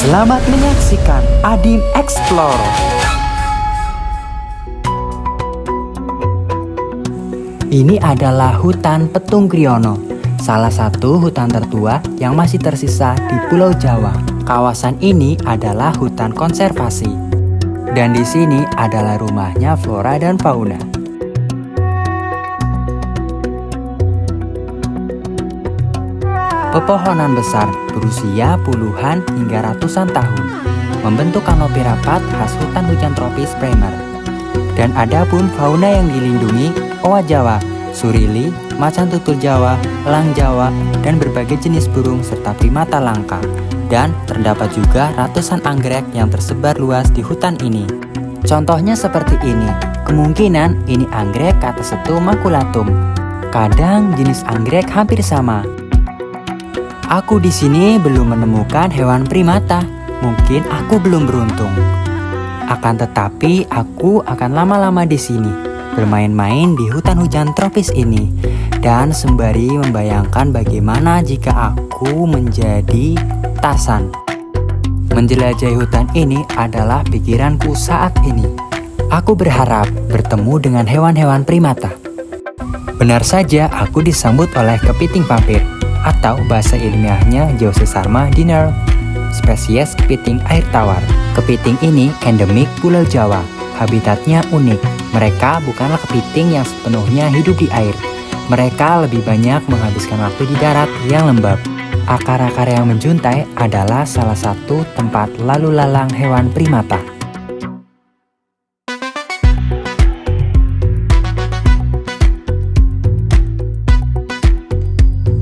Selamat menyaksikan Adim Explore. Ini adalah hutan Petung Kriono, salah satu hutan tertua yang masih tersisa di Pulau Jawa. Kawasan ini adalah hutan konservasi, dan di sini adalah rumahnya flora dan fauna. Pepohonan besar berusia puluhan hingga ratusan tahun membentuk kanopi rapat khas hutan hujan tropis primer. Dan ada pun fauna yang dilindungi: owa Jawa, surili, macan tutul Jawa, elang Jawa, dan berbagai jenis burung serta primata langka. Dan terdapat juga ratusan anggrek yang tersebar luas di hutan ini. Contohnya seperti ini. Kemungkinan ini anggrek Catasetum maculatum. Kadang jenis anggrek hampir sama. Aku di sini belum menemukan hewan primata. Mungkin aku belum beruntung. Akan tetapi aku akan lama-lama di sini, bermain-main di hutan hujan tropis ini, dan sembari membayangkan bagaimana jika aku menjadi Tarzan. Menjelajahi hutan ini adalah pikiranku saat ini. Aku berharap bertemu dengan hewan-hewan primata. Benar saja, aku disambut oleh kepiting vampir, atau bahasa ilmiahnya Geosesarma diner, spesies kepiting air tawar. Kepiting ini endemik Pulau Jawa. Habitatnya unik. Mereka bukanlah kepiting yang sepenuhnya hidup di air. Mereka lebih banyak menghabiskan waktu di darat yang lembab. Akar-akar yang menjuntai adalah salah satu tempat lalu lalang hewan primata.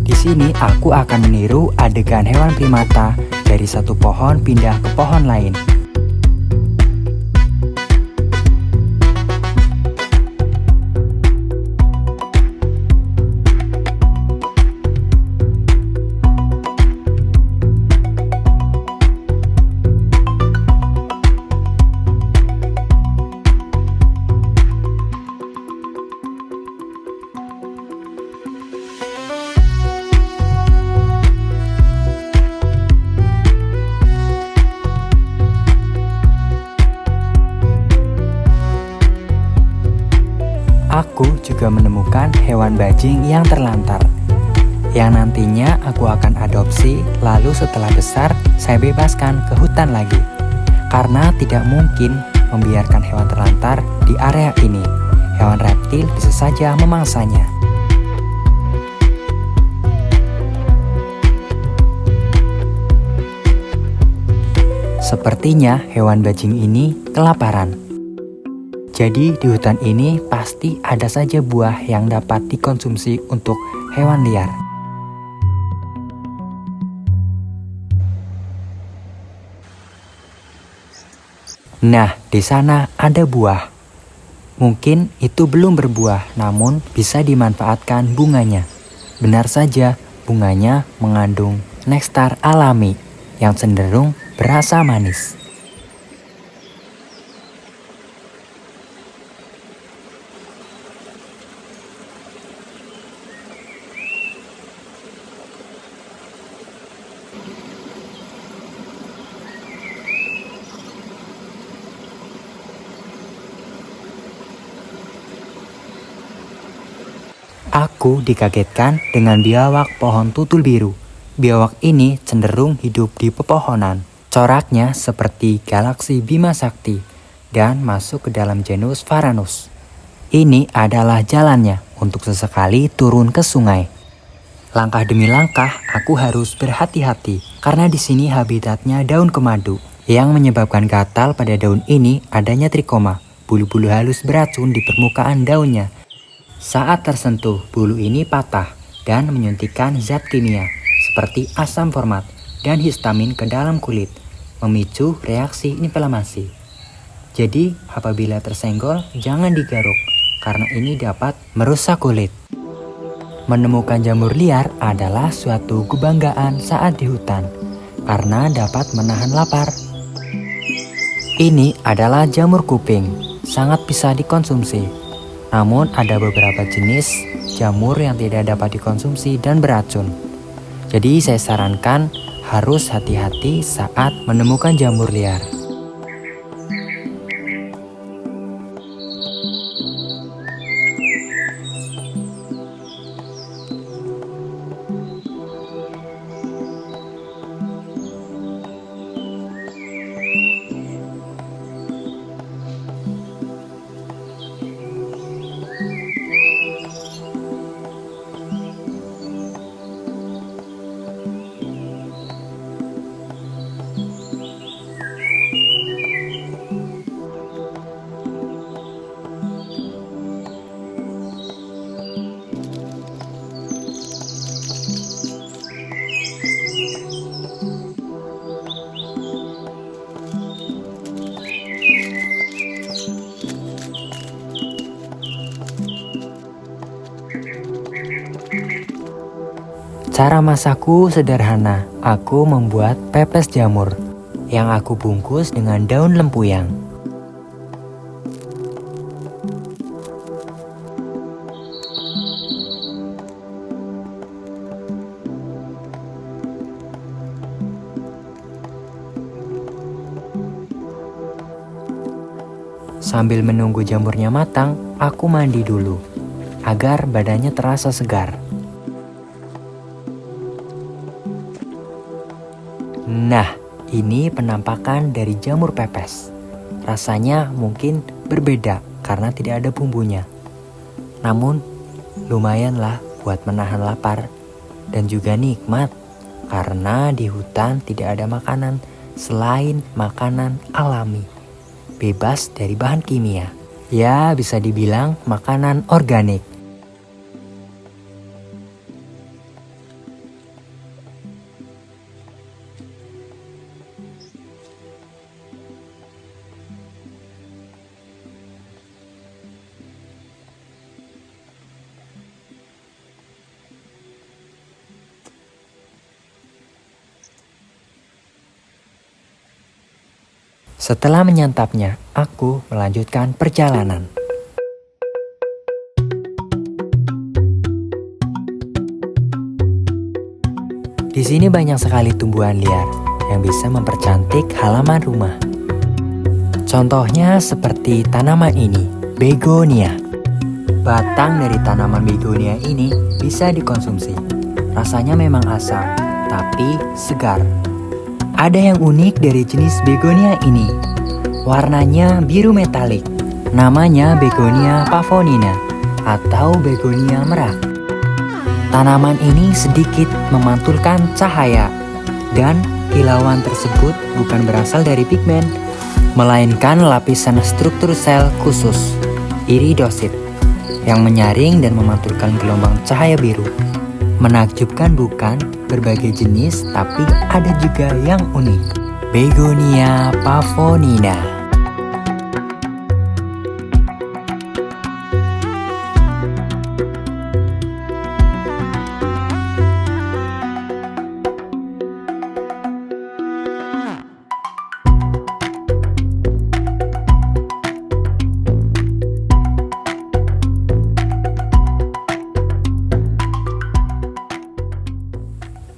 Di sini aku akan meniru adegan hewan primata dari satu pohon pindah ke pohon lain. Aku juga menemukan hewan bajing yang terlantar, yang nantinya aku akan adopsi, lalu setelah besar saya bebaskan ke hutan lagi. Karena tidak mungkin membiarkan hewan terlantar di area ini. Hewan reptil bisa saja memangsanya. Sepertinya hewan bajing ini kelaparan. Jadi di hutan ini pasti ada saja buah yang dapat dikonsumsi untuk hewan liar. Nah, di sana ada buah. Mungkin itu belum berbuah, namun bisa dimanfaatkan bunganya. Benar saja, bunganya mengandung nektar alami yang cenderung berasa manis. Aku dikagetkan dengan biawak pohon tutul biru. Biawak ini cenderung hidup di pepohonan. Coraknya seperti galaksi Bima Sakti dan masuk ke dalam genus Varanus. Ini adalah jalannya untuk sesekali turun ke sungai. Langkah demi langkah aku harus berhati-hati karena di sini habitatnya daun kemadu. Yang menyebabkan gatal pada daun ini adanya trikoma, bulu-bulu halus beracun di permukaan daunnya. Saat tersentuh, bulu ini patah dan menyuntikkan zat kimia seperti asam format dan histamin ke dalam kulit, memicu reaksi inflamasi. Jadi, apabila tersenggol, jangan digaruk, karena ini dapat merusak kulit. Menemukan jamur liar adalah suatu kebanggaan saat di hutan, karena dapat menahan lapar. Ini adalah jamur kuping, sangat bisa dikonsumsi. Namun ada beberapa jenis jamur yang tidak dapat dikonsumsi dan beracun. Jadi saya sarankan Harus hati-hati saat menemukan jamur liar. Cara masakku sederhana. Aku membuat pepes jamur yang aku bungkus dengan daun lempuyang. Sambil menunggu jamurnya matang, aku mandi dulu agar badannya terasa segar. Nah, ini penampakan dari jamur pepes. Rasanya mungkin berbeda karena tidak ada bumbunya. Namun, lumayanlah buat menahan lapar dan juga nikmat karena di hutan tidak ada makanan selain makanan alami, bebas dari bahan kimia. Ya, bisa dibilang makanan organik. Setelah menyantapnya, aku melanjutkan perjalanan. Di sini banyak sekali tumbuhan liar yang bisa mempercantik halaman rumah. Contohnya seperti tanaman ini, begonia. Batang dari tanaman begonia ini bisa dikonsumsi. Rasanya memang asam, tapi segar. Ada yang unik dari jenis begonia ini. Warnanya biru metalik. Namanya begonia pavonina atau begonia merak. Tanaman ini sedikit memantulkan cahaya dan kilauan tersebut bukan berasal dari pigmen, melainkan lapisan struktur sel khusus, iridosit, yang menyaring dan memantulkan gelombang cahaya biru. Menakjubkan bukan? Berbagai jenis, tapi ada juga yang unik. Begonia pavonina.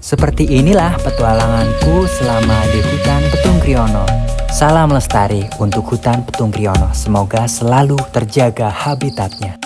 Seperti inilah petualanganku selama di hutan Petung Kriono. Salam lestari untuk hutan Petung Kriono. Semoga selalu terjaga habitatnya.